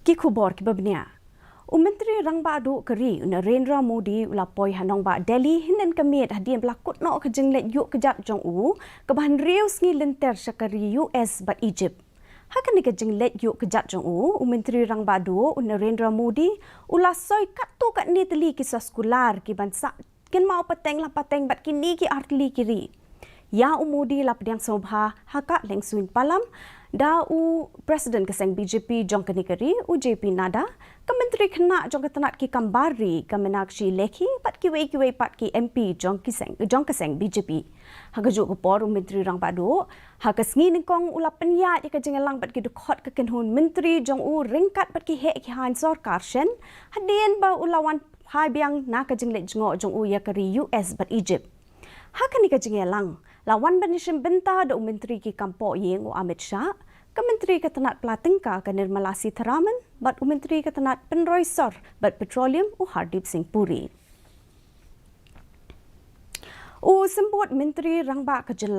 Kikubor kibabnia. Myntri Rangbah keri Narendra Modi ulapoi Nongbah Delhi hinan kemit hadian belakut no kejenglet yuk kejap jong kebahan riu sengi lenter syakari US bat Egypt. Hakan ni kejenglet yuk kejap jong Myntri Rangbah Narendra Modi ulasoi katu kat ni teli kisah skular ki bansa ken mau pateng bat kini ki artli kiri. Ya Modi la Biang sobha hakak lengsuin palam da Presiden keseng BJP jong kenikeri JP Nada kementeri kena jong ketenat ki kambari kemenakshi lekhi pat ki wei pat ki MP jong keseng BJP hagajuk kepor Myntri Rangbah hagasngi ningkong ula penyat ya kejengelang pat ki dukot ke kenhun menteri jong ringkat pat ki he ki han sarkar shen hadien ba ulawan Wanphai Biang na kejenglet jengok jong ya keri US bat Egypt hakan ni kejengelang lawan banishin benta da menteri ki kampok yeng Amit Shah Kementeri Ketenat Pelatingka ke Nirmala Sitharaman bat Menteri Ketenat Penroisor bat Petroleum Hardip Singh Puri. Sembut Myntri Rangbah kejelas